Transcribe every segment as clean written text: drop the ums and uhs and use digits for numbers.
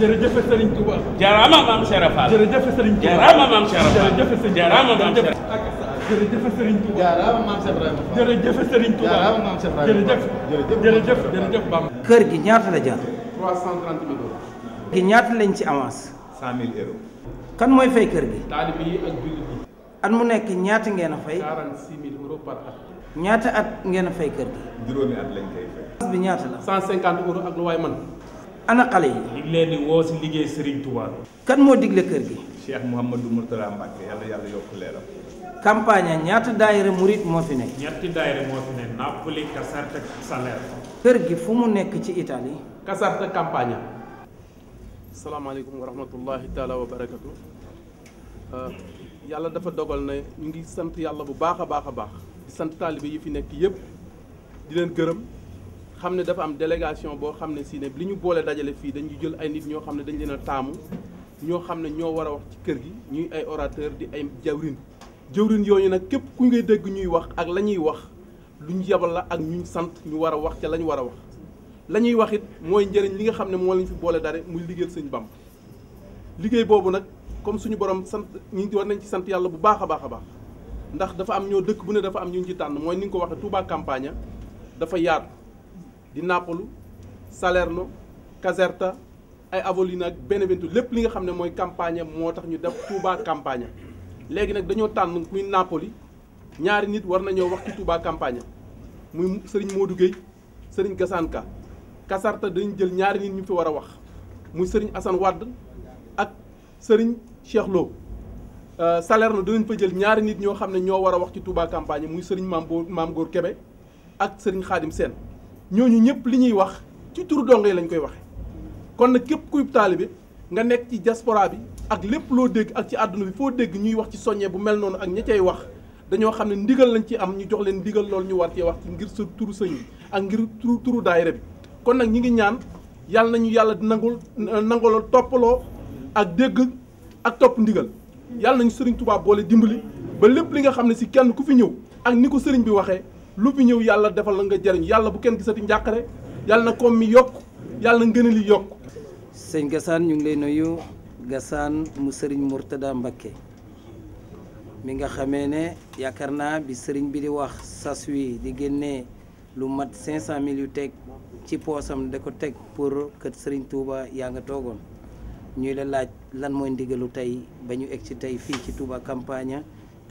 jërëjëf Serigne Touba. jaaraama maam Cheikh Fall. jërëjëf Serigne Touba. jaaraama maam Cheikh Fall. jërëjëf Serigne jaaraama maam Cheikh. jërëjëf Serigne Touba. jaaraama maam Cheikh Ibrahima. jërëjëf Serigne Touba. jaaraama maam Cheikh Ibrahima. jërëjëf Bamba. kër gi ñaata la jar. 330 000 euros. gi ñaata lañ ci avance. 100 000 euros. kan mooy fay kër gi. taalibe yi ak jullit yi. at mu nekk ñaata ngeen a fay. 46 000 euros par at. ñaata at ngeen a fay kër gi. juróomi at lañ koy fay. avance bi ñaata la. 150 euros ak lu waay man. ana xale yi. ñu ngi leen di woo si liggéey Serigne Touba. kan moo digle kër gi. Cheikh Mouhamadou Mourtada Mbacke yàlla yokk leeram. campagne ñaata daayira murit moo fi nekk. ñetti daayira moo fi ne Napoli Caserta Salerno. kër gi fu mu nekk ci Italie. Caserta Campania. salaamaaleykum wa rahmatullahi taala wa barakatu. yàlla dafa dogal ne ñu ngi sant yàlla bu baax a baax a baax di sant taalibe yi fi nekk yëpp di leen gërëm xam ne dafa am délégation boo xam ne si ne li ñu boole dajale fii dañuy jël ay nit ñoo xam ne dañ leen a taamu ñoo xam ne ñoo war a wax ci kër gi ñuy ay orateur di ay jëwrin yooyu nag képp ku ngay dégg ñuy wax ak la ñuy wax lu ñu yebal la ak ñu sant ñu war a wax ca la ñu war a wax la ñuy wax it mooy njëriñ li nga xam ne moo lañ fi boole dara muy liggéeyal sëñ Bamba liggéey boobu nag comme suñu borom sant ñi war nañ ci sant yàlla bu baax a baax a baax ndax dafa am ñoo dëkk bu ne dafa am ñu ci tànn mooy ni nga ko waxee Touba Campania dafa yaatu di Napoli Salerno Caserta ay Avellino ak Benevento lépp li nga xam ne mooy Campania moo tax ñu def Touba Campania léegi nag dañoo tànn muy Napoli ñaari nit war nañoo wax ci Touba Campania muy Serigne Modou Gueye Serigne Gassane Ka Caserta dañu jël ñaari nit ñu fi war a wax muy Serigne Assane Wade ak Serigne Cheikh Lo Salerno dinañ fa jël ñaari nit ñoo xam ne ñoo war a wax ci Touba Campania muy Serigne Maam Góor Kébé ak Serigne Khadim Sène ñooñu ñëpp li ñuy wax ci turu dongo yi lañ koy waxe kon nag képp kuy taalibe nga nekk ci diaspora bi ak lépp loo dégg ak ci àdduna bi foo dégg ñuy wax ci soññee bu mel noonu ak ña cay wax dañoo xam ne ndigal lañ ci am ñu jox leen ndigal loolu ñu war cee wax ci ngir sa turu sëñ bi ak ngir turu daayira bi kon nag ñi ngi ñaan yàlla nañu yàlla nanguloo toppaloo ak dégg ak topp ndigal yàlla nañu sëriñ Touba boole dimbali ba lépp li nga xam ne si kenn ku fi ñëw ak ni ko sëriñ bi waxee lu fi ñëw yàlla defal la nga jariñ yàlla bu kenn gisati njàqare yàlla na koom mi yokk yàlla na ngëneel yi yokk. sëñ Gassane ñu ngi lay nuyu Gassane mu Serigne Mourtada Mbacke mi nga xamee ne yaakaar naa bi sëriñ bi di wax sas wi di génnee lu mat 500 000 yu teg ci poosam da ko teg pour kër Serigne Touba yaa nga toogoon ñuy la laaj lan mooy ndigalu tey ba ñu egg ci tey fii ci Touba Campania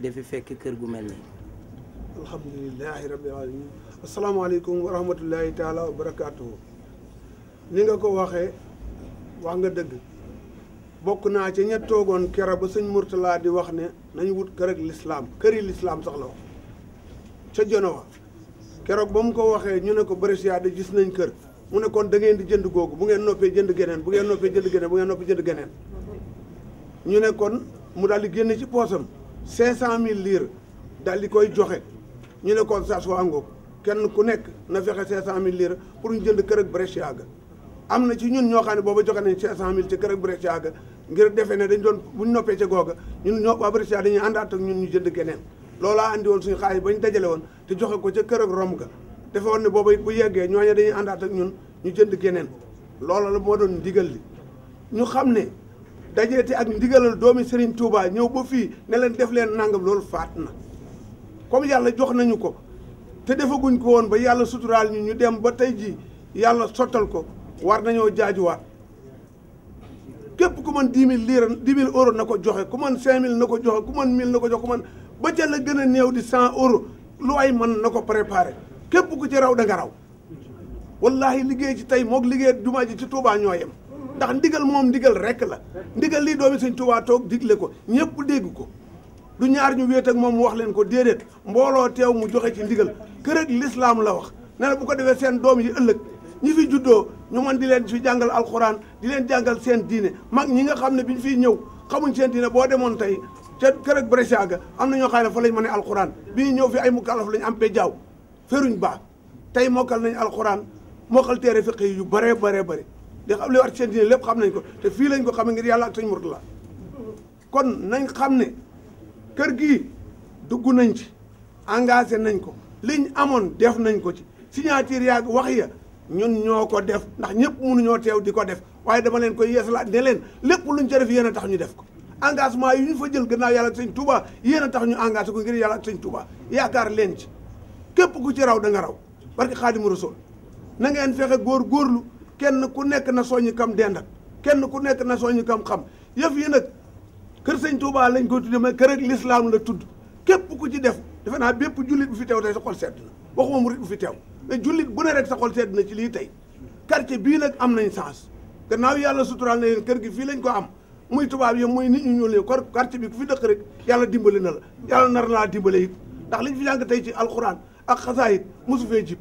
dafi fekk kër gu mel nii. alhamdulilahi rabbil alamin asalaamaaleykum wa rahmatullahi taala wa barakaatuhu ni nga ko waxee wax nga dëgg bokk naa ci ña toogoon kera ba sëñ Mourtala di wax ne nañu wut kër ak lislaam këri lislaam sax la wax ca Genoa keroog ba mu ko waxee ñu ne ko Brescia de gis nañ kër mu ne kon da ngeen di jënd googu bu ngeen noppee jënd geneen bu ngeen noppee jënd geneen bu ngeen noppee jënd geneen ñu ne kon mu daal di génne ci poosam 500 000 lire daal di koy joxe ñu ne kon saa soo àngoog kenn ku nekk na fexe 500 000 lire pour ñu jënd kër ak Brescia ga am na ci ñun ñoo xam ne booba joxe nañ 500 000 ci kër ak Brescia ga ngir defee ne dañ doon buñ noppee ca googa ñun ñoo waa Brescia dañuy àndaat ak ñun ñu jënd keneen loolaa andi woon suñu xaalis ba ñu dajale woon te joxe ko ca kër ak Rome ga defe woon ne booba bu yeggee ñooñu dañuy àndaat ak ñun ñu jënd keneen loola la moo doon ndigal li ñu xam ne dajeete ak ndigalal doomi Serigne Touba ñëw ba fii ne leen def leen nangam loolu faat na comme yàlla jox nañu ko te defaguñ ko woon ba yàlla suturaal ñu dem ba tey jii yàlla sottal ko war nañoo jaajuwaat képp ku mën 10 000 lire 10 000 euros na ko joxe ku mën 5 000 na ko joxe ku mën 1000 na ko joxe ku mën ba ca la gën a néew di 100 euros lu ay mën na ko préparé képp ku ci raw da nga raw wallahi liggéey ci tey moog liggéey jumaa ji ci Touba ñoo yem ndax ndigal moom ndigal rek la ndigal lii doomi Sëñ Touba toog digle ko ñëpp dégg ko du ñaar ñu wéet ak moom mu wax leen ko déedéet mbooloo teew mu joxe ci ndigal kër ak lislaam la wax ne na bu ko defee seen doom yi ëllëg ñi fi juddoo ñu mën di leen fi jàngal alxuraan di leen jàngal seen diine mag ñi nga xam ne biñ fiy ñëw xamuñ seen diine boo demoon tey ca kër ak Brescia ga am na ñoo xam ne fa lañ mën a alxuraan bi ñu ñëw fi ay mukallaf lañ am pe jaaw feruñ baax tey mokkal nañ alxuraan mokkal téere fiq yu bare di xam li war seen diine lépp xam nañ ko te fii lañ ko xamee ngir yàlla ak sëñ Mourtala kon nañ xam ne kër gii dugg nañ ci engagé nañ ko liñ amoon def nañ ko ci signature yaag wax ya ñun ñoo ko def ndax ñëpp mënuñoo teew di ko def waaye dama leen koy yeesalaat ne leen lépp luñ ca def yéen a tax ñu def ko engagement yi ñu fa jël gannaaw yàlla ak sëñ Touba yéen a tax ñu engagé ko ngir yàlla ak sëñ Touba yaakaar leen ci képp ku ci raw da nga raw barke Xaadimu Rasuul na ngeen fexe góorlu kenn ku nekk na soññi kam dendak kenn ku nekk na soññi kam xam yëf yi nag kër sëñ Touba lañ koy tudde mais kër ak lislaam la tudd képp ku ci def defe naa bépp jullit bu fi teew tey sa xol sedd na waxuma murit bu fi teew mais jullit bu ne rek sa xol sedd na ci lii tey quartier bii nag am nañ chance gannaaw yàlla suturaal na leen kër gi fii lañ ko am muy tubaab yi muy nit ñu ñuul ne kor quartier bi ku fi dëkk rek yàlla dimbali na la yàlla nar laa dimbale it ndax liñ fi jàng tey ci alxuraan ak xasaayit mosu fee jib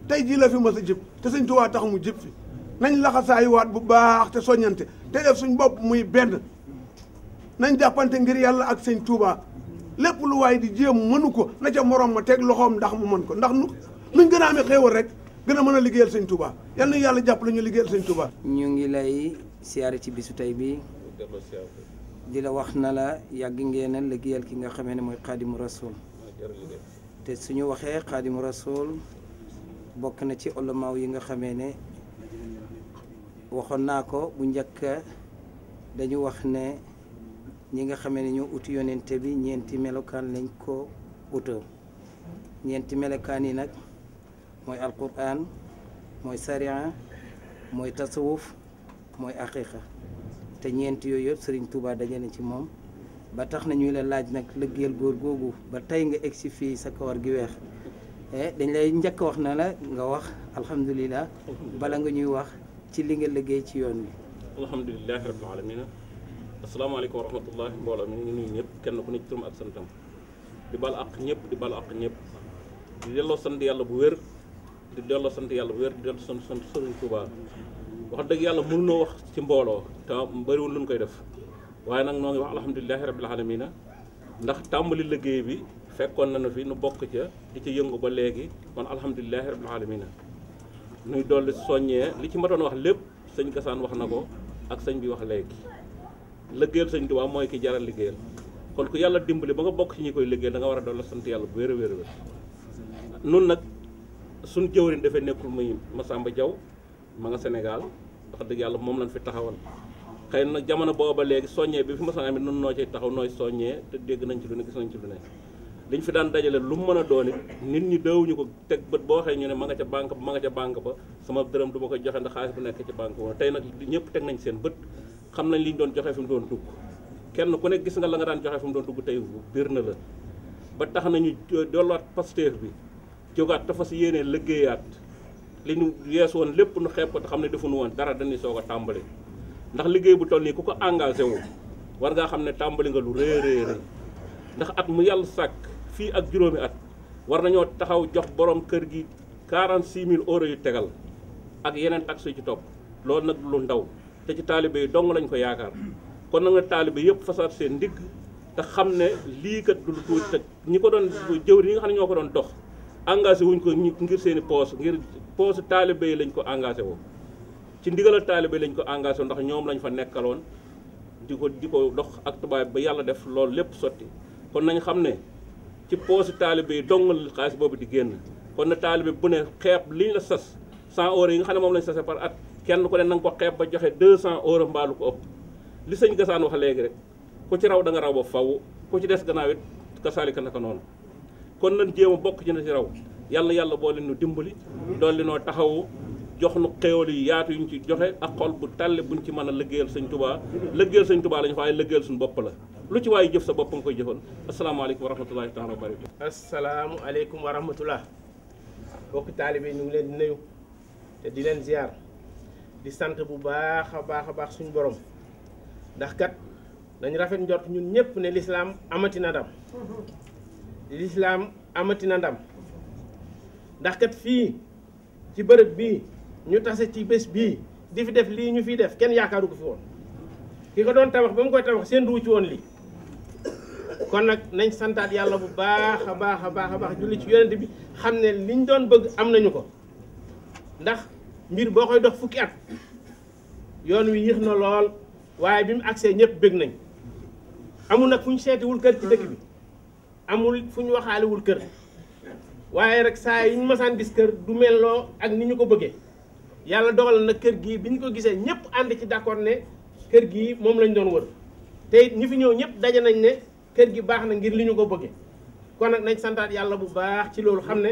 tey jii la fi mas a jib te sëñ Tuubaa tax mu jib fi nañ laxasaayi waat bu baax te soññante te def suñ bopp muy benn nañ jàppante ngir yàlla ak sëñ Tuubaa lépp lu waay di jéem mënu ko na ca morom ma teg loxoom ndax mu mën ko ndax nuñ gën a amee xéewal rek gën a mën a liggéeyal sëñ Touba yal na yàlla jàppale ñu liggéeyal sëñ Touba. ñu ngi lay siyaare ci bisu tey bi di la wax na la yàgg ngeen a liggéeyal ki nga xamee ne mooy Xaadimu Rasuul te suñu waxee Xaadimu Rasuul bokk na ci ulamaaw yi nga xamee ne waxoon naa ko bu njëkk dañu wax ne ñi nga xamee ne ñoo uti yonente bi ñeenti melokaan lañ ko utoo ñeenti melokaan yi nag mooy alquran mooy sariya mooy tasawuf mooy aqiqa te ñeenti yooyu yëpp Serigne Touba daje na ci moom ba tax na ñuy la laaj nag liggéeyal góor googu ba tey nga egsi fii sa kawar gi weex dañ lay njëkk wax na la nga wax alhamdulilah bala nga ñuy wax ci li nga liggéey ci yoon wi. alhamdulilahi rabbil alamin asalaamaaleykum wa rahmatullahi mbooloo mi ngi nuyu ñëpp kenn ku nekk turam ak santam di bal ak ñëpp di bal ak ñëpp di delloo sant yàlla bu wér di delloo sant yàlla bu wér di delloo sant Sëriñ Tuubaa wax dëgg yàlla mënunoo wax ci mbooloo te bëriwul lu ñu koy def waaye nag noo ngi wax alhamdulilahi rabbil alamina ndax tàmbali liggéey bi fekkoon nañu fi nu bokk ca di ca yëngu ba léegi kon alhamdulilahi rabbil alamina nuy dolli soññee li ci ma doon wax lépp sëñ Gassane wax na ko ak sëñ bi wax léegi liggéeyal sëñ Tuubaa mooy ki jaral liggéeyal kon ku yàlla dimbali ba nga bokk ci ñi koy liggéeyal da nga war a dolli sant yàlla bu wér a wér a wér nun nag suñ jëwriñ dafay nekkul muy Massamba Diaw ma nga Sénégal wax dëgg yàlla moom lañ fi taxawal xëy na jamono booba léegi soññee bi fi ma amit nun noo ciy taxaw nooy soññee te dégg nañ ci lu ne gis nañ ci lu ne liñ fi daan dajale lu mu mën a doon it nit ñi dawuñu ko teg bët boo waxee ñu ne ma nga ca banque ba ma nga ca banque ba sama dërëm du ma koy joxe ndax xaalis bu nekk ci banque ba tey nag ñëpp teg nañ seen bët xam nañ li ñu doon joxe fi mu doon dugg kenn ku nekk gis nga la nga daan joxe fi mu doon dugg tey biir na la ba tax nañu dolliwaat Pastef bi jógaat te fas yéenee liggéeyaat li ñu yees woon lépp nu xeeb ko te xam ne defuñu woon dara dañuy soog a tàmbali ndax liggéey bu toll nii ku ko engagé wu war ngaa xam ne tàmbali nga lu rëy rëy rëy ndax at mu yàlla sàkk fii ak juróomi at war nañoo taxaw jox borom kër gi 46 000 euros yu tegal ak yeneen taxes yu ci topp loolu nag lu ndaw te ci taalibe yi dong lañ ko yaakaar kon nag taalibe yëpp fasaat seen ndigg te xam ne lii kat du lu tuuti te ñi ko doon jëwri yi nga xam ne ñoo ko doon dox engagé wuñ ko ngir seen i poos ngir poosu taalibe yi lañ ko engagé woo ci ndigalal taalibe yi lañ ko engagé woo ndax ñoom lañ fa nekkaloon di ko dox ak tubaab ba yàlla def loolu lépp sotti kon nañ xam ne ci poosu taalibe yi dongal xaalis boobu di génn kon na taalibe bu ne xeeb liñ la sas 100 euros yi nga xam ne moom lañ sase par at kenn ku ne na nga ko xeeb ba joxe 200 euros mbaalu ko ëpp li sëñ Gassane wax léegi rek ku ci raw da nga raw ba faw ku ci des gannaaw it kasaalika naka noonu kon nañ jéem a bokk ci na ci raw yàlla boo leen ñu dimbali doon li noo taxawu jox nu xéewal yu yaatu yuñ ci joxe ak xol bu tàlli buñ ci mën a liggéeyal sëñ Touba liggéeyal sëñ Touba lañu waaye liggéeyal suñu bopp la lu ci waaye jëf sa bopp nga koy jëfal asalaamaaleykum wa rahmatullahi taala wa barakatu asalaamualeykum wa rahmatullah bokk taalibe ñu ngi leen di nuyu te di leen ziar di sant bu baax a baax suñu borom ndax kat dañ rafet njort ñun ñëpp ne lislaam amati na ndam ndax kat fii ci bërëb bii ñu tase ci bés bii di fi def lii ñu fiy def kenn yaakaaru ko fi woon ki ko doon tabax ba mu koy tabax seen ruu ci woon lii kon nag nañ santaat yàlla bu baax a baax julli ci yonent bi xam ne liñ doon bëgg am nañu ko ndax mbir boo koy dox fukki at yoon wi yéex na lool waaye bi mu agsee ñëpp bëgg nañ amul nag fu ñu seetiwul kër ci dëkk bi amul fu ñu waxaalewul kër waaye rek saa yi ñu masaan gis kër du melloo ak ni ñu ko bëggee yàlla dogal na kër gii bi ñu ko gisee ñëpp ànd ci d'accord ne kër gii moom lañ doon wër te it ñi fi ñëw ñëpp daje nañ ne kër gi baax na ngir li ñu ko bëggee kon nag nañ santaat yàlla bu baax ci loolu xam ne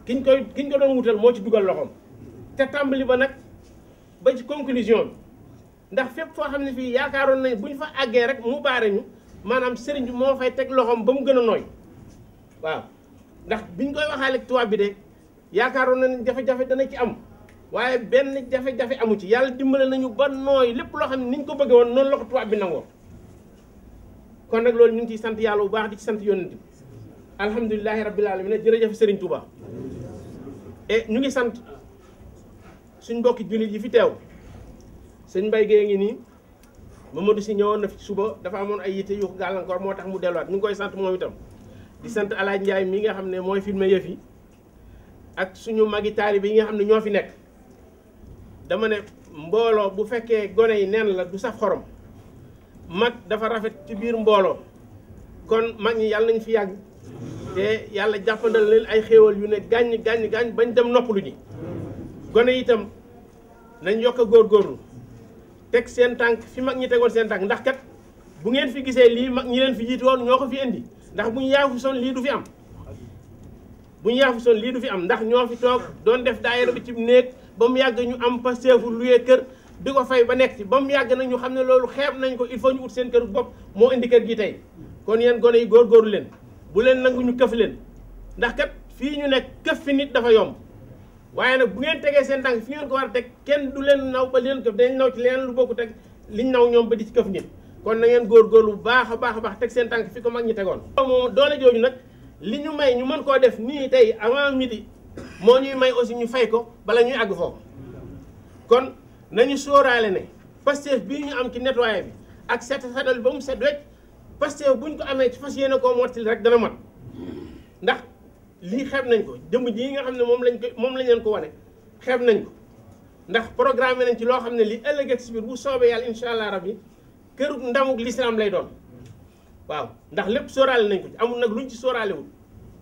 kiñ ko doon wutal moo ci dugal loxoom te tàmbali ba nag ba ci conclusion bi ndax fépp foo xam ne fii yaakaaroon nañ bu ñu fa àggee rek mu baare ñu maanaam sëriñ bi moo fay teg loxoom ba mu gën a nooy waaw ndax biñ koy waxaale tubaab bi de yaakaaroon nañ jafe-jafe dana ci am waaye benn jafe-jafe amu ci yàlla dimbale nañu ba nooy lépp loo xam ne niñ ko bëggee woon noonu la ko tubaab bi nangoo kon nag loolu ñu ngi ciy sant yàlla bu baax di ci sant yonent bi alhamdulilahi rabbil alamin jërëjëf sëriñ Touba et ñu ngi sant suñ mbokki jullit yi fi teew sëñ Mbaye Guèye ngi nii Mamadou si ñëwoon na fi suba dafa amoon ay yitte yu ko gàllankoor moo tax mu delluwaat ñu ngi koy sant moom itam di sant Alaaj Njaay mi nga xam ne mooy filmé yëf yi ak suñu magi taalibe yi nga xam ne ñoo fi nekk dama ne mbooloo bu fekkee gone yi nen la du saf xorom mag dafa rafet ci biir mbooloo kon mag ñi yàlla nañ fi yàgg te yàlla jàppandal leen ay xéewal yu ne gàññ bañ dem noppalu ji gone yi itam nañ yokk a góorgóorlu teg seen tànk fi mag ñi tegoon seen tànk ndax kat bu ngeen fi gisee lii mag ñi leen fi jiitu woon ñoo ko fi indi ndax bu ñu yaafu son lii du fi am ndax ñoo fi toog doon def daayira bi ci néeg ba mu yàgg ñu am pasteefu luyee kër di ko fay ba nekk ci ba mu yàgg nag ñu xam ne loolu xeeb nañ ko il faut ñu ut seen kër bopp moo indi kër gi tey kon yéen gone yi góorgóorlu leen bu leen nangu ñu këf leen ndax kat fii ñu nekk këf fi nit dafa yomb waaye nag bu ngeen tegee seen tànk fi ngeen ko war a teg kenn du leen naw ba leen këf dañ naw ci leneen lu bokku teg liñ naw ñoom ba di ci këf nit kon na ngeen góorgóorlu bu baax a baax teg seen tànk fi ko mag ñi tegoon moom doole jooju nag li ñu may ñu mën koo def nii tey avant midi moo ñuy may aussi ñu fay ko bala ñuy àgg foofu kon nañu sóoraale ne Pastef bii ñu am ci nettoyé bi ak setal bi ba mu set wecc Pastef buñ ko amee ci fas yéene koo mottali rek dana mat ndax lii xeeb nañ ko jëmm ji nga xam ne moom lañ leen ko wane xeeb nañ ko ndax programme nañ ci loo xam ne li ëllëg ak si biir bu soobee yàlla incha allah rabbi këru ndamuk l'islam lay doon waaw ndax lépp sóoraale nañ ko ci amul nag luñ ci sóoraalewul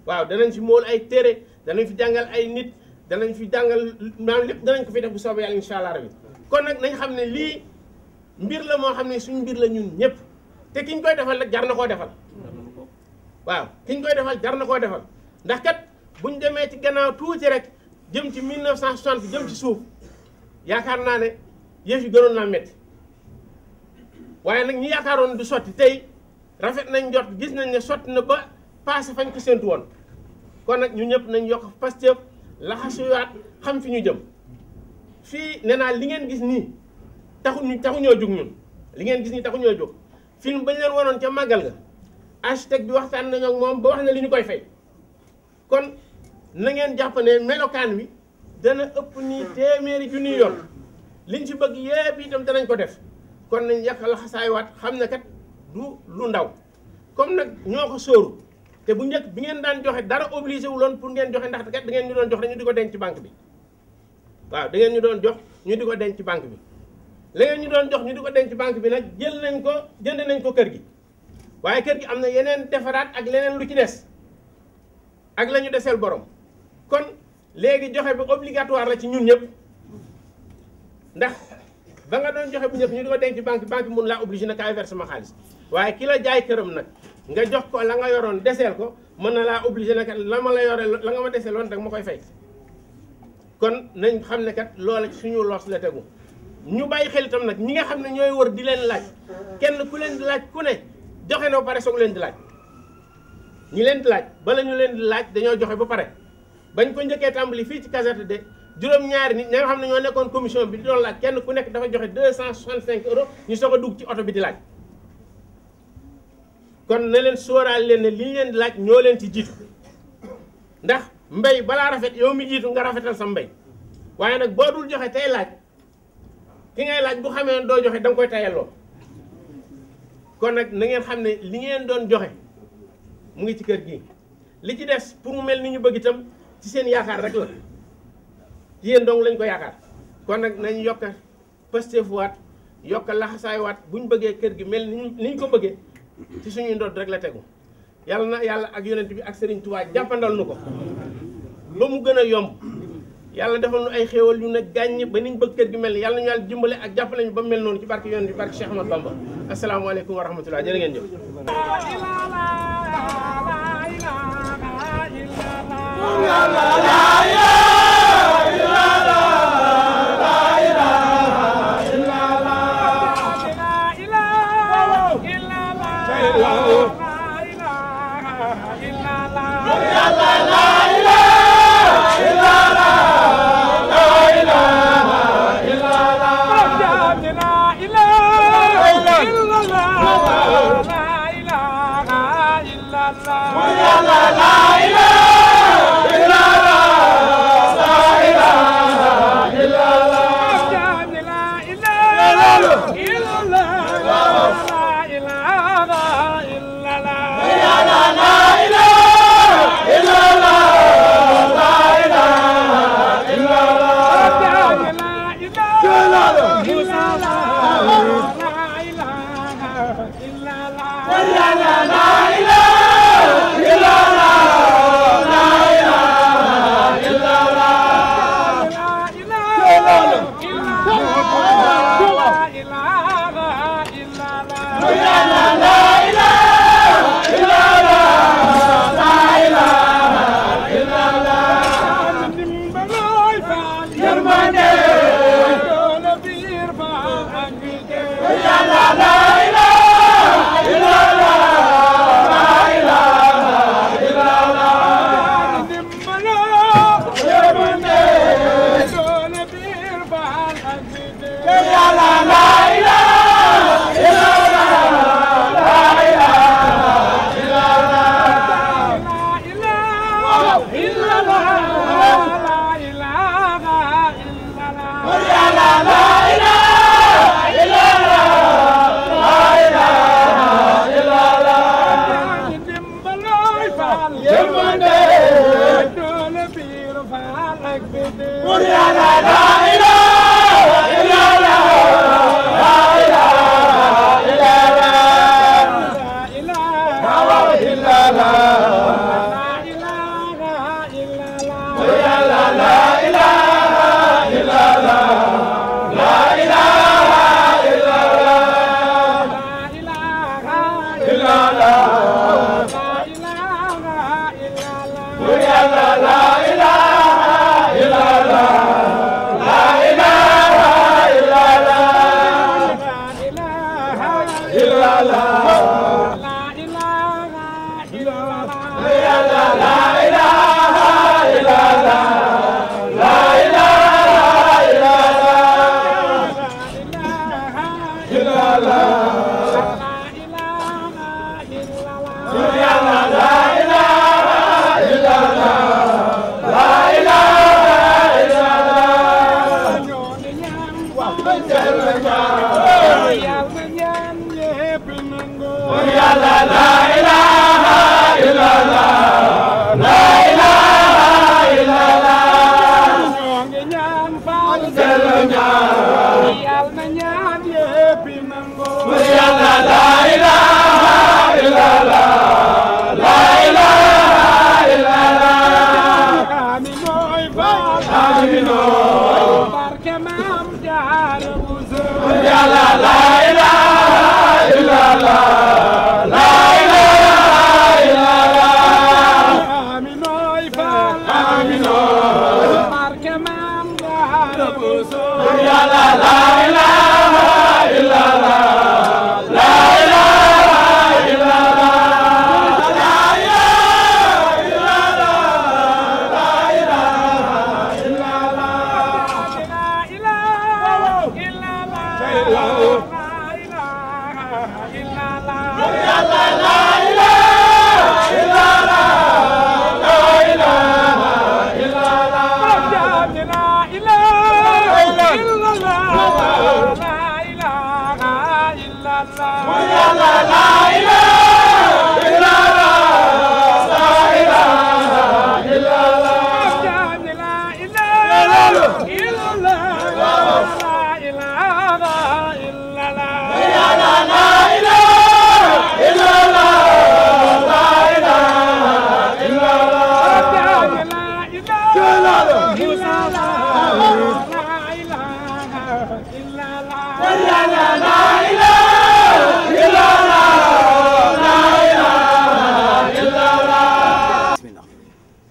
waaw danañ fi mool ay téere danañ fi jàngal ay nit danañ fi jàngal maanaam lépp danañ ko fi def bu soobee yàlla incha allah rabbi kon nag nañ xam ne lii mbir la moo xam ne suñ mbir la ñun ñëpp te kiñ koy defal nag jar na koo defal waaw kiñ koy defal jar na koo defal ndax kat buñ demee ci gannaaw tuuti rek jëm ci 1960 jëm ci suuf yaakaar naa ne yëf yi gënoon naa métti waaye nag ñi yaakaaroon du sotti tey rafet nañ jot gis nañ ne sotti na ba passé fañ ko séntu woon kon nag ñu ñëpp nañ yokk Pastef laxasuwaat xam fi ñu jëm fii nee naa li ngeen gis nii taxuñoo jóg ñun li ngeen gis nii taxuñoo jóg film bañ leen wanoon ca màggal ga architecte bi waxtaan nañoo ak moom ba wax ne li ñu koy fay kon na ngeen jàpp ne melokaan wi dana ëpp nii téeméeri junni yoon liñ ci bëgg yépp itam danañ ko def kon nañ yàq laxasaaywaat xam ne kat du lu ndaw comme nag ñoo ko sóoru te bu njëkk bi ngeen daan joxe dara obligé wu loon pour ngeen joxe ndax kat da ngeen ñu doon jox ñu di ko denc ci banque bi waaw da ngeen ñu doon jox ñu di ko denc ci banque bi la ngeen ñu doon jox ñu di ko denc ci banque bi nag jënd nañ ko kër gi waaye kër gi am na yeneen defaraat ak leneen lu ci des ak la ñu deseel borom kon léegi joxe bi obligatoire la ci ñun ñëpp ndax ba nga doon joxe bu njëkk ñu di ko denc ci banque bi mun laa obligé na kaay verser ma xaalis waaye ki la jaay këram nag nga jox ko la nga yoroon deseel ko mën na laa obligé na kat la ma la yore la nga ma deseeloon rek ma koy fay kon nañ xam ne kat loola ci suñu loos la tegu ñu bàyyi xel itam nag ñi nga xam ne ñooy wër di leen laaj kenn ku leen di laaj ku ne joxe na ba pare soog leen di laaj ñi leen di laaj bala ñu leen di laaj dañoo joxe ba pare bañ ko njëkkee tàmbali fii ci casette de juróom-ñaari nit ñi nga xam ne ñoo nekkoon commission bi di doon laaj kenn ku nekk dafa joxe 265 euros ñu soog a dugg ci oto bi di laaj kon na leen sóoraal leen ne li ñu leen di laaj ñoo leen ci jiitu ndax mbay balaa rafet yow mi jiitu nga rafetal sa mbay waaye nag boo dul joxe tey laaj ki ngay laaj bu xamee doo joxe da nga koy tayalloo kon nag na ngeen xam ne li ngeen doon joxe mu ngi ci kër gi li ci des pour mu mel ni ñu bëgg itam ci seen yaakaar rek la ci yéen dong lañ ko yaakaar kon nag nañ yokk Pastef waat yokk laxasaay waat bu ñu bëggee kër gi mel ni ñu ko bëggee ci suñuy ndodd rek la tegu yàlla na yàlla ak yonent bi ak Serigne Touba jàppandal nu ko ba mu gën a yomb yàlla defal nu ay xéewal yu ne gàññ ba niñ bëgg kër gi mel ni yàlla ñu yàlla dimbale ak jàppale ñu ba mu mel noonu ci barke yonent bi barke Cheikh Ahmadou Bamba asalaamaaleykum wa rahmatullah jërë ngeen jëf la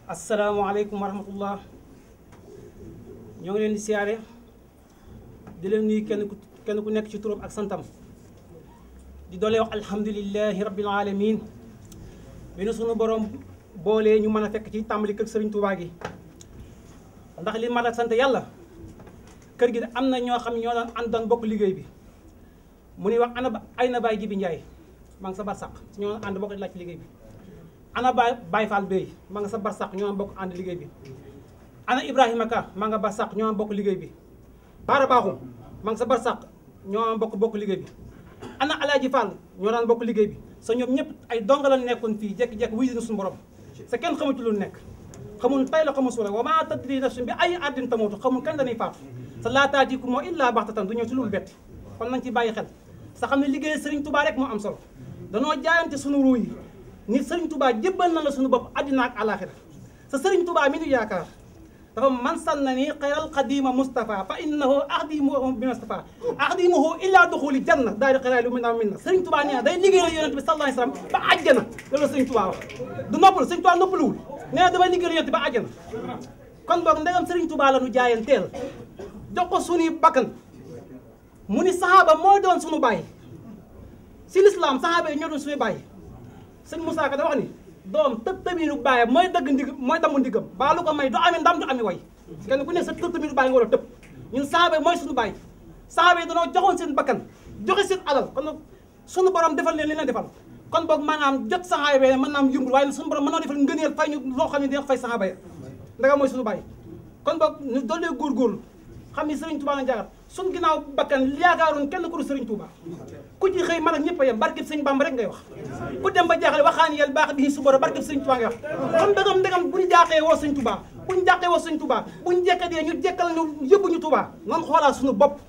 asalaamaaleykum wa rahmatullah ñoo ngi leen di siyaare di leen nuyu kenn ku nekk ci turam ak santam di doole wax alhamdulilahi rabbil alamin bi nu sunu borom boolee ñu mën a fekk ci tàmbali kër Serigne Touba gi ndax li ma la sant yàlla kër gi am na ñoo xam ñoo daan àndoon bokk liggéey bi mu ni wax ay na Baye Jibi Ndiaye maa ngi sa barsàq ñoo ànd bokk laaj ci liggéey bi ana Baye Fall Bey maa nga sa barsàq ñoo bokk ànd liggéey bi ana Ibrahima Ka maa nga barsàq ñoo bokk liggéey bi Baara Baaxum maa nga sa barsàq ñoo bokk liggéey bi ana Alaaji Fall ñoo daan bokk liggéey bi sa ñoom ñëpp ay donga la nekkoon fii jekki-jekki wuy na suñu borom sa kenn xamu ci lu nekk xamul tay la xamul suula wa maa tadri nafsun bi ay ardin tamuutu xamul kañ dañuy faatu sa laataatiku moo illaa baxtatan du ñëw ci lu bett kon nañ ci bàyyi xel sa xam ne liggéey Serigne Touba rek moo am solo danoo jaayante suñu ruu yi ni Serigne Touba jébbal na la suñu bopp àddina ak àlaaxira sa Serigne Touba mi ñu yaakaar dafa man sanna ni xayral xadima Moustapha fa innahu axdimuhu bi Moustapha axdimuhu illa duxuli janna daal di xiraay lu min am min na Serigne Touba nee na day liggéeyal yonent bi sallallahu alayhi wasallam ba àjjana loolu Serigne Touba wax du noppalu Serigne Touba noppaluwul nee na damay liggéeyal yonent ba àjjana kon boog ndegam Serigne Touba la nu jaayanteel jox ko suñuy bakkan mu ni sahaaba moo doon suñu bàyyi si l'islam sahaaba yi ñoo doon suñu bàyyi sëñ Moussa Ka da wax ni doom tëbiinu bàyyi mooy dëgg ndig mooy damu ndigam baa lu ko may du ami ndam du ami way kenn ku ne sa tëbiinu bàyyi nga war a tëb ñun sahaaba yi mooy suñu bàyyi sahaaba yi danoo joxoon seen bakkan joxe seen alal kon suñu borom defal leen li leen defal kon boog maanaam jot sahaaba yi mën naam yumbul waaye suñu borom mën noo defal ngëneel fay ñu loo xam ne dina fay sahaaba yi ndaga mooy suñu bàyyi kon boog ñu doolee góorgóorlu xam ni Serigne Touba la jaagar suñ ginnaaw bakkan yaakaaroon kenn ku dul Serigne Touba ku ci xëy man ak ñëpp a yem barkeb Serigne Bamba rek ngay wax ku dem ba jaaxle waxaani yàlla baax bi subara barkeb Serigne Touba ngay wax xam ndegam buñ jaaxee woo Serigne Touba buñ jaaxee woo Serigne Touba buñ jekkadee ñu jekkal ñu yóbbu ñu Touba nan xoolaat suñu bopp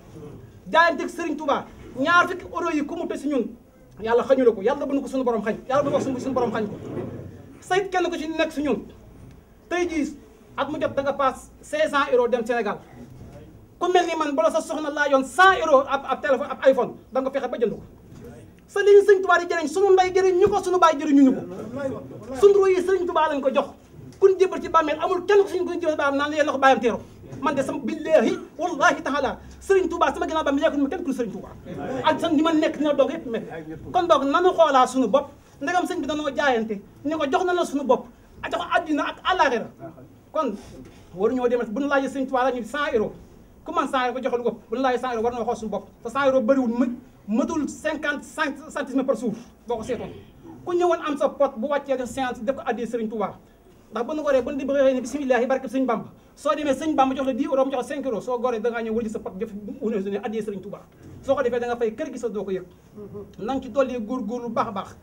jaayanteeg Serigne Touba ñaar fukki euro yi ku mu te si ñun yàlla xañu la ko yàlla bu nu ko suñu borom xañ yàlla bu nu ko suñu borom xañ ko sayt kenn ko ci nekk si ñun tey jii at mu jot da nga paas 500 euros dem Sénégal ku mel ni man bala sa soxna laajoon 100 euros ab téléphone ab iPhone da nga fexe ba jënd ko sa li ñu Sëñ Tuubaa di jëriñ sunu ndey jëriñ ñu ko sunu baay jëriñ ñu ko sunu ru yi Sëñ Tuubaa lañ ko jox kun jébal ci bàmmeel amul kenn ko suñ ko jébal bàmmeel naan leen la ko bàyyam teero man de sama billahi wallahi taala Sëriñ Tuubaa sama ginnaaw bàmmeel yàkkul ma kenn ku Sëriñ Tuubaa ak sa ni ma nekk dina doog yëpp mel kon doog nanu xoolaa suñu bopp ndegam sëñ bi danoo jaayante ni ko jox na la suñu bopp a jox àddina ak àllaaxira kon waruñoo demal bu ñu laajee Sëriñ Tuubaa la ñu 100 euros ku man 100 euros ko joxal ko bu ñu laajee 100 euros war na xool suñu bopp te 100 euros bëriwul mëtul 55 centimes par jour boo ko seetoon ku ñëwoon am sa pot bu wàccee def séance def ko addee Sëriñ Tuubaa ndax bu nu goree bu nu di bëggee ne bisimilah barke Sëñ Bamba soo demee Sëñ Bamba jox la 10 euros mu jox la 5 euros soo goree da ngaa ñëw wël ji sa pot def ne addee Sëriñ Tuubaa soo ko defee da nga fay kër gi sa doo ko yëg nañ ci dolli góorgóorlu baax a baax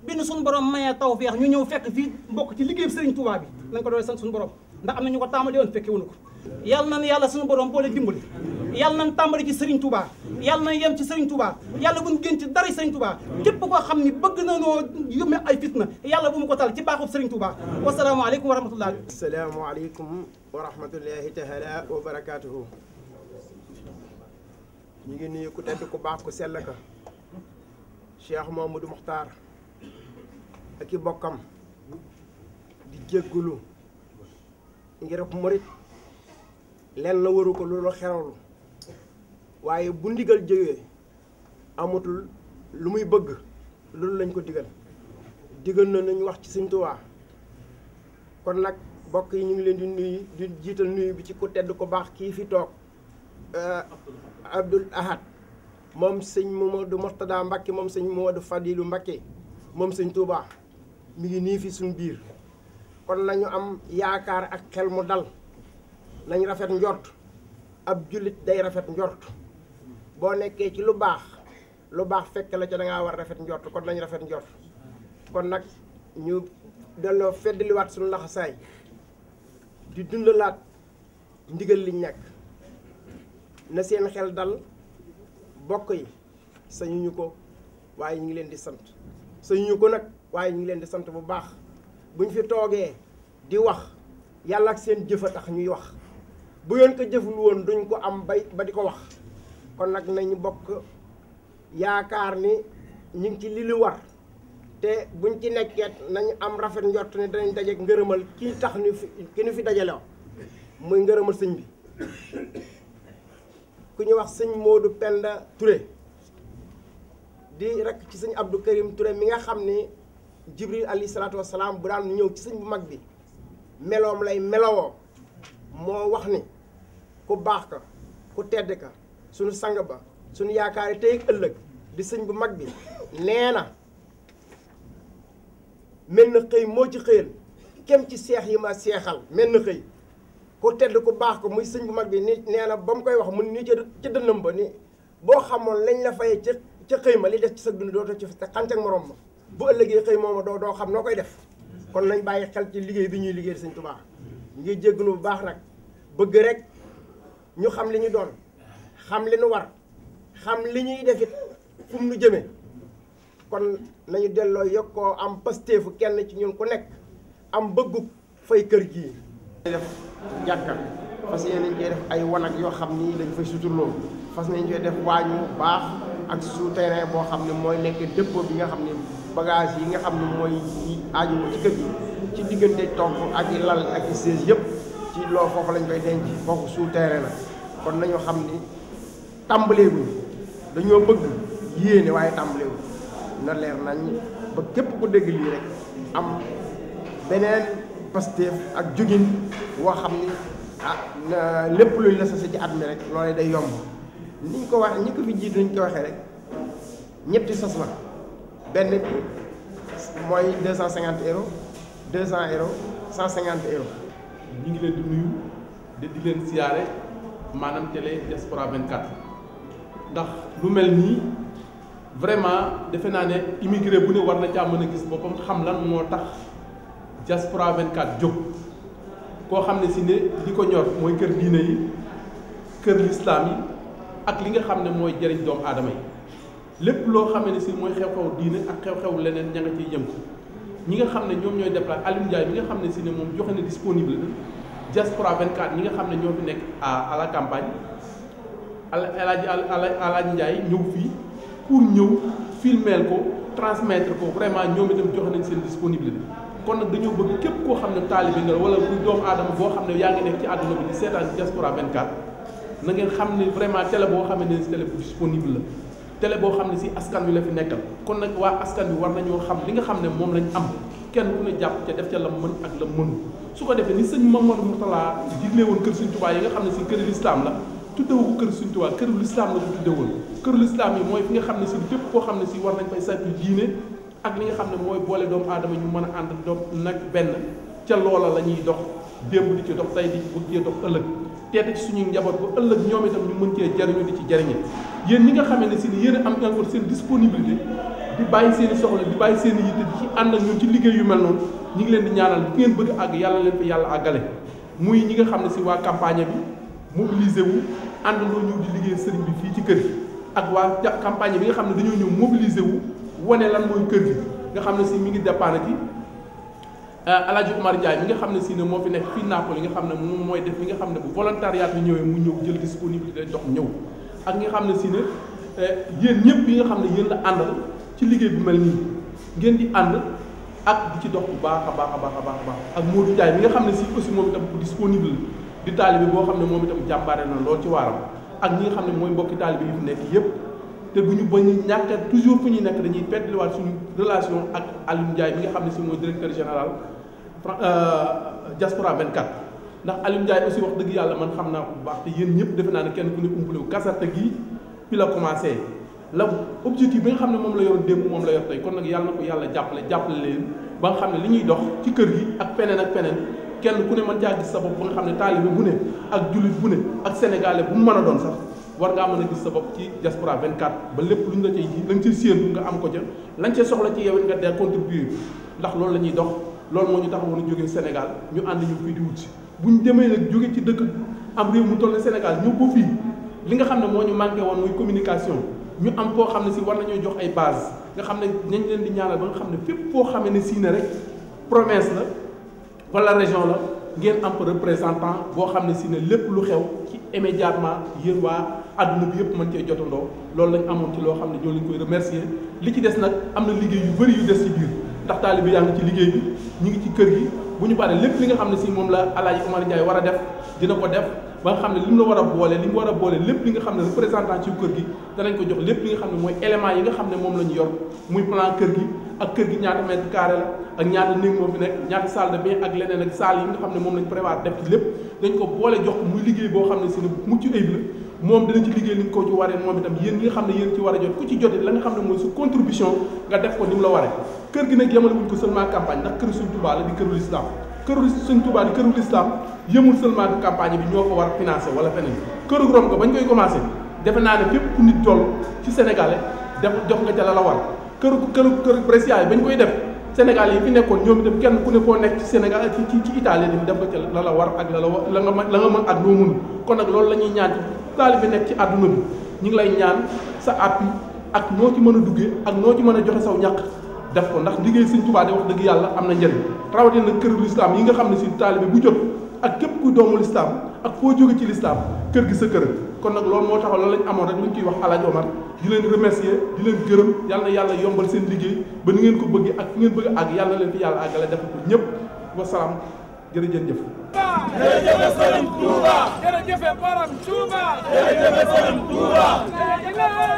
bi nu suñu borom mayee tawfeex ñu ñëw fekk fii mbokk ci liggéey Sëriñ Tuubaa bi nañ ko doole sant suñu borom ndax am na ñu ko tàmbali woon fekke wuñu ko yàlla na yàlla suñu borom boole dimbali yàlla nañ tàmbali ci Sëriñ Tuubaa yàlla nañ yem ci Sëriñ Tuubaa yàlla buñ gën ci dara Sëriñ Tuubaa képp koo xam ni bëgg na noo yómme ay fitna yàlla bu mu ko tal ci baaxub Sëriñ Tuubaa wasalaamaaleykum wa rahmatullah asalaamaaleykum wa rahmatullahi taala wa barakaatuhu ñu ngi nuyu ku tedd ku baax ku sell ka Cheikh Mamadou Mokhtar ak i bokkam di jéggulu ngir murit leen la waru ko loolu xerawlu waaye bu ndigal jógee amatul lu muy bëgg loolu lañ ko digal na nañu wax ci Sëñ Tuubaa kon nag bokk yi ñu ngi leen di nuyu di jiital nuyu bi ci ku tedd ko baax kii fi toog Abdoul Ahad moom sëñ Mamadou Mourtada Mbacké moom sëñ Mamadou Fadilou Mbacké moom Sëñ Tuubaa mi ngi nii fi suñ biir kon nañu am yaakaar ak xel mu dal nañ rafet njort ab jullit day rafet njort boo nekkee ci lu baax fekk la ca da ngaa war rafet njort kon nañ rafet njort kon nag ñu delloo feddliwaat suñu laxasaay di dundalaat ndigal liñ nekk na seen xel dal bokk yi sañuñu ko waaye ñu ngi leen di sant sañuñu ko nag waaye ñu ngi leen di sant bu baax buñ fi toogee di wax yàlla ak seen jëf a tax ñuy wax bu ngeen ko jëful woon duñ ko am ba di ko wax kon nag nañu bokk yaakaar ni ñu ngi ci li lu war te buñ ci nekkee nañu am rafet njort ne danañ dajeek ngërëmal kii tax ñu fi ki ñu fi dajale muy ngërëmal sëñ bi ku ñu wax sëñ Modou Penda Touré di rek ci sëñ Abdou Karim Touré mi nga xam ni Jibril alayhi salaatu wasalaam bu daan ñëw ci sëñ bu mag bi meloom lay melowoo moo wax ni ku baax ka ku tedd ka suñu sang ba suñu yaakaari tey ak ëllëg di sëñ bu mag bi nee na mel na xëy moo ci xëyal kem ci seex yi ma seexal mel na xëy ku tedd ku baax ko muy sëñ bu mag bi ni nee na ba mu koy wax mu ni ca dënnam ba ni boo xamoon lañ la fayee ca xëy ma li des ci sa dund dootoo ci te xànc ak morom ma bu ëllëgee xëy mooma doo xam noo koy def kon nañ bàyyi xel ci liggéey bi ñuy liggéey sëñ Tuubaa ngi jégglu bu baax nag bëgg rek ñu xam li ñu doon xam li ñu war xam li ñuy defit fu mu nu jëmee kon nañu delloo yokkoo am pasteefu kenn ci ñun ku nekk am bëggu fay kër gii def jàkka fas yéene nañ koy def ay wanag yoo xam ni dañ fay suturloo fas nañ koy def waañu baax ak souterrain boo xam ne mooy nekk dépôt bi nga xam ne bagage yi nga xam ne mooy aaju ci kër gi ci diggante togg ak i lal ak i siège yëpp ci loolu foofu lañ koy denc foofu souterrain la kon nañu xam ni tàmbaleeguñ dañoo bëgg yéene waaye tàmbaleeguñ na leer nañ ba képp ku dégg lii rek am beneen Pastef ak jógin woo xam ni lépp luñ la sase ci at mi rek loolu day yomb niñ ko waxee ñi ko fi jiitu niñ ko waxee rek ñetti sas la benn bi mooy 250 euros 200 euros 150 euros. ñu ngi leen di nuyu di leen siyaare maanaam télé Diaspora 24 ndax lu mel nii vraiment defe naa ne immigré bu ne war na caa mën a gis boppam xam lan moo tax Diaspora 24 jóg koo xam ne si ne li ko ñor mooy kër diine yi kër lislaam yi ak li nga xam ne mooy jëriñ doomu aadama yi lépp loo xam ne si mooy xew-xew diine ak xew-xew leneen ña nga ciy yëngu ñi nga xam ne ñoom ñooy déplacé Aliou Ndiaye mi nga xam ne si ne moom joxe na disponible Diaspora 24 ñi nga xam ne ñoo fi nekk à la campagne Alaaji Ndiaye ñëw fii pour ñëw filmeel ko transmettre ko vraiment ñoom itam joxe nañ seen disponible kon nag dañoo bëgg képp koo xam ne taalibe nga wala kuy doomu aadama boo xam ne yaa ngi nekk ci àdduna bi di seetaan Diaspora 24 na ngeen xam ne vraiment télé boo xam ne si télé bu disponible la télé boo xam ne si askan wi la fi nekkal kon nag waa askan wi war nañoo xam li nga xam ne moom lañ am kenn ku ne jàpp ca def ca la mën ak la mënu su ko defee ni sëñ Mamadou Mourtala digle woon kër Sëñ Tuubaa yi nga xam ne si kër l'islam la tuddewu ko kër Sëñ Tuubaa këru l'islam la ko tudde woon këru l'islam yi mooy fi nga xam ne si fépp koo xam ne si war nañ fay saytu diine ak li nga xam ne mooy boole doomu aadama ñu mën a ànd doom nag benn ca loola la ñuy dox démb di ci dox tey di bëgg cee dox ëllëg teete ci suñuy njaboot ba ëllëg ñoom itam ñu mën cee jariñu di ci jariñe yéen ñi nga xamee ne si ni yéen a am encore seen disponibilité di bàyyi seen i soxla di bàyyi seen i yitte di ci ànd ak ñun ci liggéey yu mel noonu ñi ngi leen di ñaanal bu ngeen bëgg àgg yàlla leen fi yàlla àggale muy ñi nga xam ne si waa campagne bi mobilisé wu àndandoo ñëw di liggéey sëriñ bi fii ci kër gi ak waa campagne bi nga xam ne dañoo ñëw mobilisé wu wane lan mooy kër gi nga xam ne si mi ngi dépendre ci Alaaji Oumar Ndiaye mi nga xam ne si ne moo fi nekk fii Napoli nga xam ne moom mooy def li nga xam ne bu volontariat bi ñëwee mu ñëw jël disponibilité dox ñëw ak nga xam ne si ne yéen ñëpp yi nga xam ne yéen la àndal ci liggéey bu mel nii ngeen di ànd ak di ci dox bu baax a baax a baax a baax a baax ak Modou Ndiaye mi nga xam ne si aussi moom itam bu disponible di taalibe boo xam ne moom itam jàmbaare na lool ci waaram ak ñi nga xam ne mooy mbokki taalibe yi fi nekk yëpp te bu ñu bañ a ñàkk toujours fu ñuy nekk dañuy feddliwaat suñu relation ak Aliou Ndiaye mi nga xam ne si mooy directeur général Diaspora 24 ndax Aliou Ndiaye aussi wax dëgg yàlla man xam naa ko bu baax te yéen ñëpp defe naa ne kenn ku ne umpale wu kasarte gi fi la commencé la objectif bi nga xam ne moom la yor démb moom la yor tey kon nag yàlla na ko yàlla jàppale leen ba nga xam ne li ñuy dox ci kër gi ak feneen kenn ku ne mën caa gis sa bopp ba nga xam ne taalibe bu ne ak jullit bu ne ak sénégalais bu mu mën a doon sax war ngaa mën a gis sa bopp ci Diaspora 24 ba lépp luñ la cay lañ ca séentu nga am ko ca lañ ca soxla ci yow nga dee contribuer ndax loolu la ñuy dox loolu moo ñu tax woon a jógee Sénégal ñu ànd ñu fii di wut si buñ demee nag jóge ci dëkk am réew mu toll ne Sénégal ñëw ba fii li nga xam ne moo ñu manqué woon muy communication ñu am foo xam ne si war nañoo jox ay base nga xam ne nañ leen di ñaanal ba nga xam ne fépp foo xamee ne si ne rek promesse la wala région la ngeen am représentant boo xam ne si ne lépp lu xew ci immédiatement yéen waa àdduna bi yëpp mën cee jotandoo loolu lañ amoon ci loo xam ne ñoo lañ koy remercier li ci des nag am na liggéey yu bëri yu des ci biir ndax taalibe yaa ngi ci liggéey bi ñu ngi ci kër gi bu ñu paree lépp li nga xam ne si moom la Alaaji Omar Ndiaye war a def dina ko def ba nga xam ne li mu la war a boole li mu war a boole lépp li nga xam ne représentant ci kër gi danañ ko jox lépp li nga xam ne mooy élément yi nga xam ne moom la ñu yor muy plan kër gi ak kër gi ñaata mètre carré la ak ñaata néeg moo fi nekk ñaata salle de bain ak leneen ak salle yi nga xam ne moom lañ prévoir def ci lépp dañ ko boole jox ko muy liggéey boo xam ne si ne mucc ayib la moom dina ci liggéey li nga ko ci waree moom itam yéen ñi nga xam ne yéen ci war a jot ku ci jotee la nga xam ne mooy su contribution nga def ko ni mu la waree kër gi nag yemale wuñ ko seulement campagne ndax këru Sëñ Touba la di këru l'islam këru Sëñ Touba di këru l'islam yëmul seulement campagne bi ñoo ko war a financé wala feneen këru Rom ko bañ koy commencé defe naa ne fépp ku nit toll ci Sénégalais def jox nga ca la la war këru Brescia yi bañ koy def Sénégal yi fi nekkoon ñoom itam kenn ku ne foo nekk ci Sénégal ci Italie ni def nga ca la la war ak la nga mën ak loo mënul kon nag loolu la ñuy ñaan ci taalibe bi nekk ci àdduna bi ñu ngi lay ñaan sa appui ak noo ci mën a duggee ak noo ci mën a joxe saw ñàkk def ko ndax liggéey Sëñ Tuubaa de wax dëgg yàlla am na njëriñ rawatina nag këru lislaam yi nga xam ne si taalibe bu jot ak képp kuy doomu lislaam ak foo jóge ci lislaam kër gi sa kër kon nag loolu moo taxaw loolu lañ amoon rek lu ñu ciy wax Alaaji Omar di leen remercier di leen gërëm yàlla na yàlla yombal seen liggéey ba ni ngeen ko bëggee ak fi ngeen bëgg ak yàlla na leen fi yàlla àggale def ko ñëpp wasalaam jërëjëf jëf jërëjëf Sëriñ Touba jërëjëf Borom Touba jërëjëf Sëriñ Touba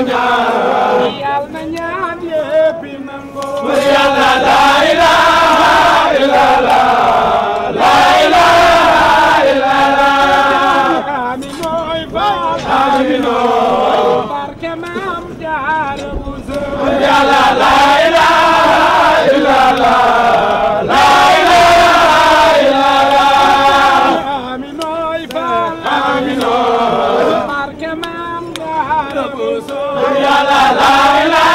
ñaan yàlla na ñaan yépp nangu yàlla la ilaha illallah la ilaha illallah aminooy faal aminoo barke maam Jaara Buso yàlla la ilaha illallah la ilaha illallah aminooy faal aminoo barke maam Jaara Buso yàlla la ilaha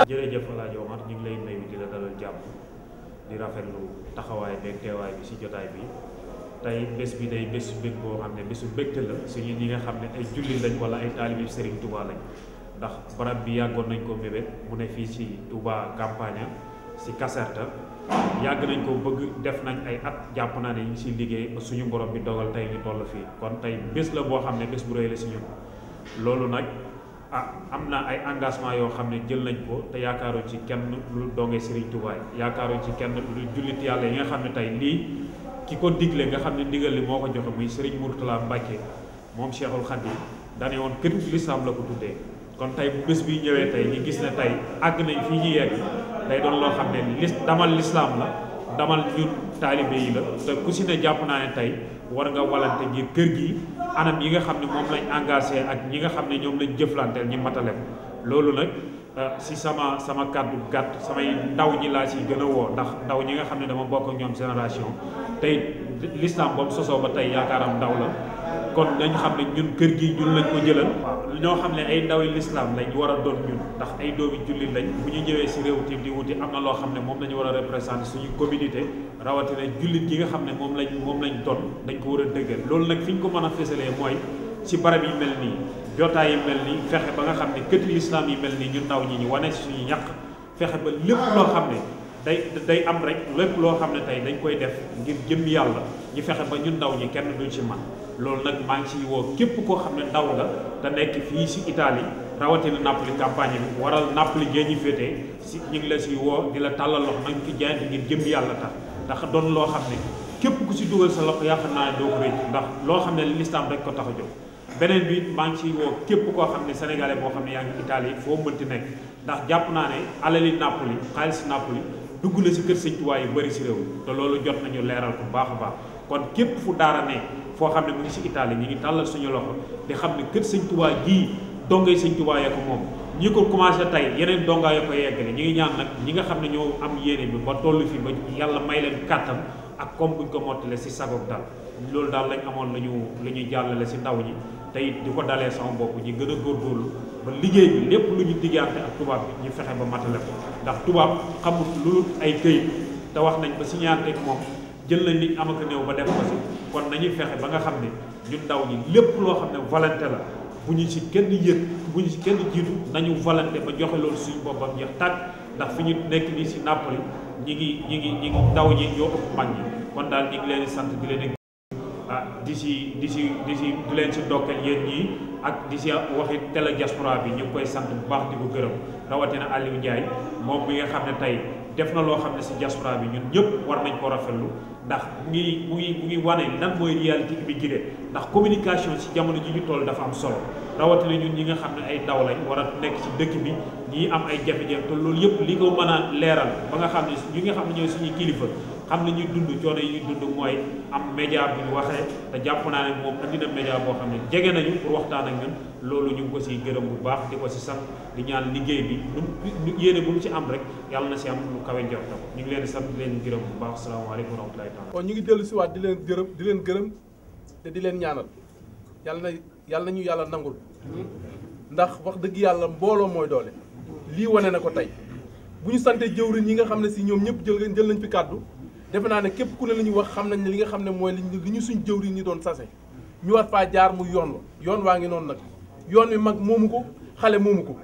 jërëjëf El Hadj Omar ñu ngi lay nuyu di la dalal jàmm di rafetlu taxawaay beeg teewaay bi ci jotaay bi tey bés bi day bésu bég boo xam ne bésu bégte la suñu ñi nga xam ne ay julli lañ wala ay taalibi Serigne Touba lañ ndax barab bi yàggoon nañ ko mébét mu ne fii ci Touba Campagna ci Caserta yàgg nañ ko bëgg def nañ ay at jàpp naa ne ñu ngi ciy liggéey ba suñu borom bi dogal tey ñu toll fii kon tey bés la boo xam ne bés bu rëy la si ñun loolu nag am na ay engagement yoo xam ne jël nañ ko te yaakaaruñ ci kenn lu dongee Serigne Touba yaakaaruñ ci kenn lu jullit yàlla yi nga xam ne tey lii ki ko digle nga xam ne ndigal li moo ko joxe muy Serigne Mourtala Mbacke moom Cheikhul Khadim dane woon kër lislaam la ko tuddee kon tey bu bés bi ñëwee tey ñu gis ne tey àgg nañ fii ñu yegg day doon loo xam ne damal lislaam la damal ñun taalibe yi la te ku si ne jàpp naa ne tey war nga walante ngir kër gi anam yi nga xam ne moom lañ engagé ak ñi nga xam ne ñoom lañ jëflanteel ñi matale ko loolu nag si sama kàddu gàtt samay ndaw ñi laa si gën a woo ndax ndaw ñi nga xam ne dama bokk ak ñoom génération tey l'islam boobu sosoo ba tey yaakaaram ndaw la kon dañ xam ne ñun kër gi ñun lañ ko jëlal ñoo xam ne ay ndawi l'islam lañ war a doon ñun ndax ay doomi jullit lañ bu ñu ñëwee si réew tim di wuti am na loo xam ne moom la ñu war a représenter suñu communauté rawatina jullit gi nga xam ne moom lañ doon dañ ko war a dëggal loolu nag fi ñu ko mën a fësalee mooy si barab yi mel nii jotaay yi mel nii fexe ba nga xam ne këti l'islam yi mel nii ñu ndaw ñi ñu wane si suñu ñàq fexe ba lépp loo xam ne day am rek lépp loo xam ne tey dañ koy def ngir jëm yàlla ñu fexe ba ñun ndaw ñi kenn duñ ci man loolu nag maa ngi ciy woo képp koo xam ne ndaw nga te nekk fii si Italie rawatina Napoli campagne bi waral Napoli gee ñu féetee si ñu ngi la si woo di la tàllal loxo nañ ci jaayante ngir jëm yàlla tax ndax doon loo xam ne képp ku si dugal sa loxo yaakaar naa ne doo ko rëcc ndax loo xam ne l'islam rek ko tax a jóg beneen bi maa ngi ciy woo képp koo xam ne sénégalais boo xam ne yaa ngi Italie foo mënti nekk ndax jàpp naa ne alali Napoli xaalis Napoli dugg na si kër Sëñ Tuubaa yu bëri si réew te loolu jot nañu leeral ko baax a baax kon képp fu daara ne foo xam ne mu ngi si Italie ñu ngi tàllal suñu loxo di xam ne kër sëñ Touba gii dongay sëñ Touba ya ko moom ñi ko commencé tey yeneen dongaa ya ko yeggale ñu ngi ñaan nag ñi nga xam ne ñoo am yéene bi ba toll fi ba yàlla may leen kàttan ak comme buñ ko mottale si sagoog dal loolu daal lañ amoon la ñuy jàllale si ndaw ñi te it di ko dalee sama bopp ñi gën a góorgóorlu ba liggéey bi lépp lu ñu diggaante ak tubaab bi ñu fexe ba matale ko ndax tubaab xamul lu ay këyit te wax nañ ba signaante ak moom jël nañ li am ak néew ba def ko si kon nañuy fexe ba nga xam ne ñun ndaw ñi lépp loo xam ne volonté la bu ñu si kenn yëg bu ñu si kenn jiitu nañu volonté ba joxe loolu suñu boppam jeex tàgg ndax fi ñu nekk nii si Napoli ñi ngi ndaw ñi ñoo ëpp mag ñi kon daal ñi ngi leen di sant di leen di leen si ndokkeel yéen ñii ak di si waxi télé diaspora bi ñu ngi koy sant bu baax di ko gërëm rawatina Aliou Ndiaye moom mi nga xam ne tey def na loo xam ne si diaspora bi ñun ñëpp war nañ ko rafetlu ndax mu ngi wane lan mooy réalité immigré ndax communication si jamono ji ñu toll dafa am solo rawatina ñun ñi nga xam ne ay ndaw lañ war a nekk ci dëkk bi ñii am ay jafe-jafe te loolu yëpp li ko mën a leeral ba nga xam ne ñi nga xam ne ñooy suñuy kilifa xam ne ñuy dund coono yi ñuy dund mooy am média bu ñu waxee te jàpp naa ne moom andi na média boo xam ne jege nañu pour waxtaan ak ñun loolu ñu ngi ko siy gërëm bu baax di ko si sant di ñaan liggéey bi lu yéene bu mu ci am rek yàlla na si am lu kawe njortam ñu ngi leen di sant di leen gërëm bu baax salaamaaleykum wa rahmatulahi taala kon ñu ngi dellu si waat di leen gërëm te di leen ñaanal yàlla na ñu yàlla nangul ndax wax dëgg yàlla mbooloo mooy doole lii wane na ko tey bu ñu sante jëwriñ ñi nga xam ne si ñoom ñëpp jël nañ fi kàddu defe naa ne képp ku ne la ñu wax xam nañ ne li nga xam ne mooy li ñu suñ jëwriñ ñi doon sase ñu war faa jaar mu yoon waa ngi noonu nag yoon wi mag moomu ko xale moomu ko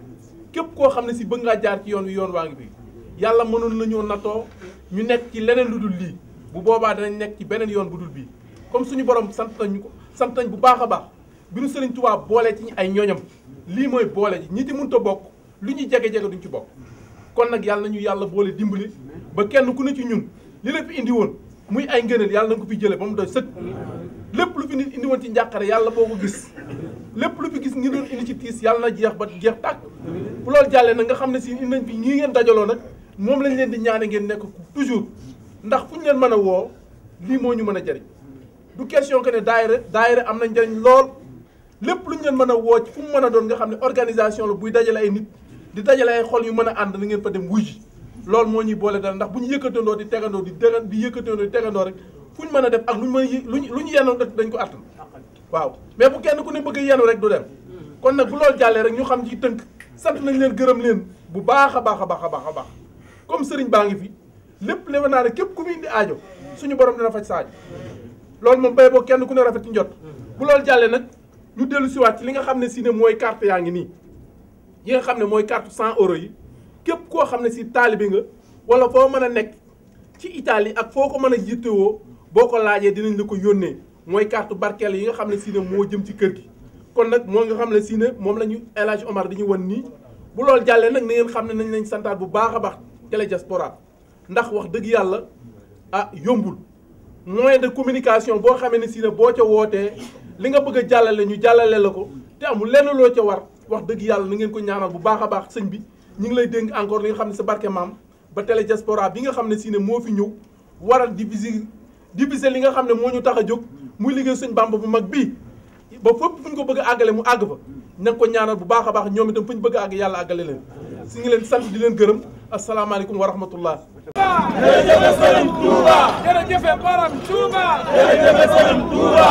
képp koo xam ne si bëgg ngaa jaar ci yoon wi yoon waa ngi fi yàlla mënoon nañoo natoo ñu nekk ci leneen lu dul lii bu boobaa danañ nekk ci beneen yoon bu dul bii comme suñu borom sant nañ bu baax a baax bi ñu Sëriñ Tuubaa boole ci ay ñooñam lii mooy boole ji ñi ci mënta bokk lu ñuy jege-jege duñ ci bokk kon nag yàlla nañu yàlla boole dimbali ba kenn ku ne ci ñun li la fi indi woon muy ay ngëneel yàlla na nga ko fi jëlee ba mu doy sëkk lépp lu fi nit indi woon ci njàqare yàlla boo ko gis lépp lu fi gis ngi doon indi ci tiis yàlla na jeex ba jeex tàkk bu loolu jàllee nag nga xam ne si indi nañ fi ñii ngeen dajaloo nag moom lañ leen di ñaane ngeen nekk toujours ndax fu ñu leen mën a woo lii moo ñu mën a jëriñ du question que ne daayira am na njëriñ lool lépp lu ñu leen mën a woo ci fu mu mën a doon nga xam ne organisation la buy dajale ay nit di dajale ay xol yu mën a ànd na ngeen fa dem wuy ji loolu moo ñuy boole dara ndax bu ñu yëkkatandoo di tegandoo di yëkkatandoo di tegandoo rek fu ñu mën a def ak lu ñu yenoon rek dañ ko attan waaw mais bu kenn ku ne bëgg yenu rek du dem kon nag bu loolu jàllee rek ñu xam ci tënk sant nañ leen gërëm leen bu baax a baax a baax a baax a baax comme sëriñ baa ngi fi lépp lewe naa ne képp ku fi indi aajo suñu borom dina faj sa aajo loolu moom bay boo kenn ku ne rafet ci njot bu loolu jàllee nag ñu dellu siwaat ci li nga xam ne si ne mooy carte yaa ngi nii yi nga xam ne mooy carte 100 euros yi képp koo xam ne si taalibe nga wala foo mën a nekk ci Italie ak foo ko mën a yittewoo boo ko laajee dinañ la ko yónnee mooy carte barkeel yi nga xam ne si ne moo jëm ci kër gi kon nag moo nga xam ne si ne moom la ñu El Hadj Omar di ñu wan nii bu loolu jàllee nag na ngeen xam ne nañ lañ santaat bu baax a baax Télé Diaspora ndax wax dëgg yàlla yombul moyen de communication boo xamee ne si ne boo ca wootee li nga bëgg a jàllale ñu jàllale la ko te amul lenn loo ca war wax dëgg yàlla na ngeen ko ñaanal bu baax a baax sëñ bi ñu ngi lay dénk encore li nga xam ne sa barke maam ba Télé Diaspora bi nga xam ne si ne moo fi ñëw war a diviser li nga xam ne moo ñu tax a jóg muy liggéey sëñ Bamba bu mag bii ba fépp fu ñu ko bëgg a àggale mu àgg fa na nga ko ñaanal bu baax a baax ñoom itam fu ñu bëgg a àgg yàlla àggale leen si ngi leen sant di leen gërëm asalaamaaleykum wa rahmatullah jërëjëf Sëriñ Touba jërëjëf Borom Touba jërëjëf Sëriñ Touba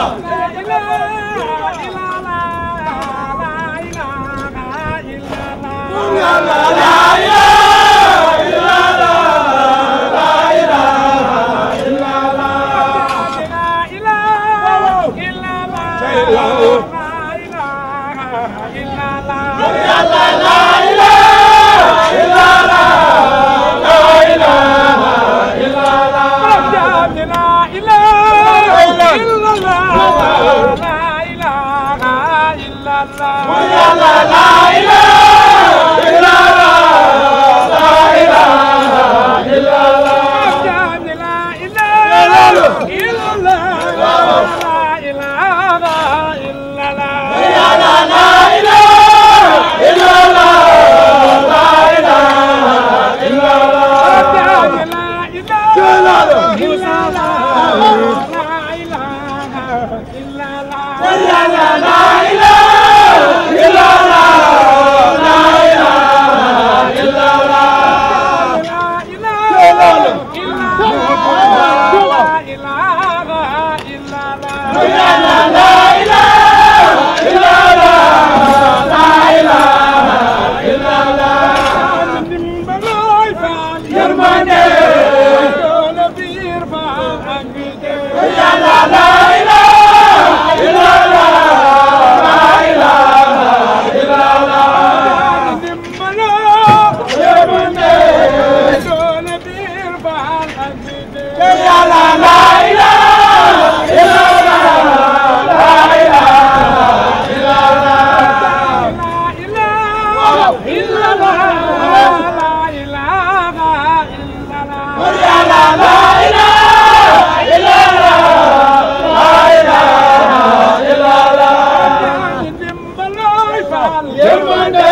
yërmande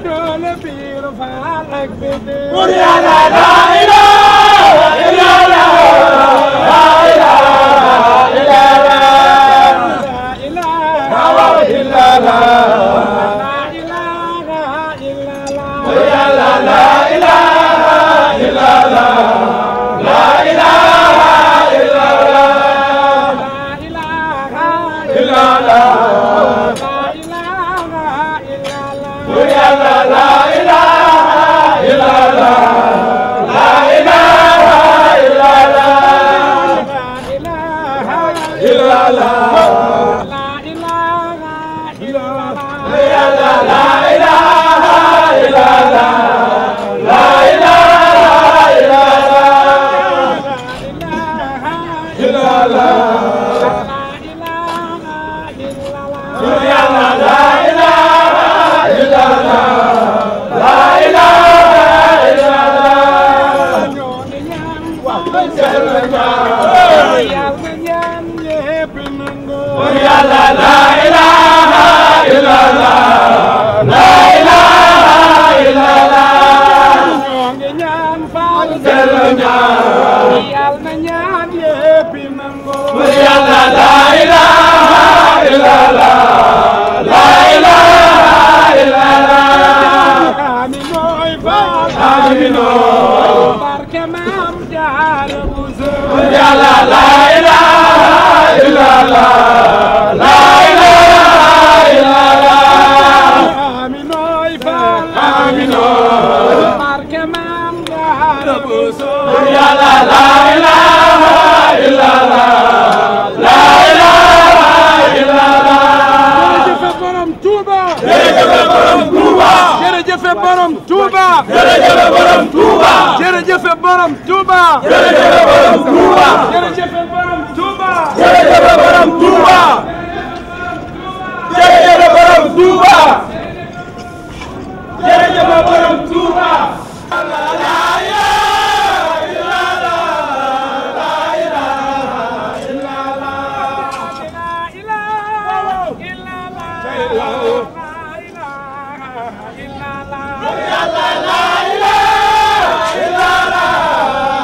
doole biir faal ak biddi bur yàlla la ilaha illallah la ilaha illallah la ilaha illallah bur yàlla la ilaha illallah la ilaha illallah la ilaha illallah bur yàlla la ilaha illallah la ilaha illallah la ilaha illallah bur yàlla la ilaha illallah la ilaha illallah bur yàlla la ilaha illallah la ilaha illallah ñoo ngi ñaan wax sell ñaan yàlla ñaan ñépp nangu bur yàlla la ilaha illallah la ilaha illallah ñoo ngi ñaan faal sell ñaan yàlla ñaan ñépp nangu bur yàlla la ilaha illallah la ilaha illallah aminoy faal aminoy barke maam Jaara Buso bur yàlla la ilaha illallah la ilaha illallah aminoy faal aminoy barke maam Jaara Buso bur yàlla la ilaha illallah la ilaha illallah jërëjëf borom Touba jërëjëf borom Touba jërëjëf borom Touba jërëjëf borom Touba jërëjëf borom Touba jërëjëf borom Touba jërëjëf borom Touba jërëjëf borom Touba jërëjëf borom Touba jërëjëf borom Touba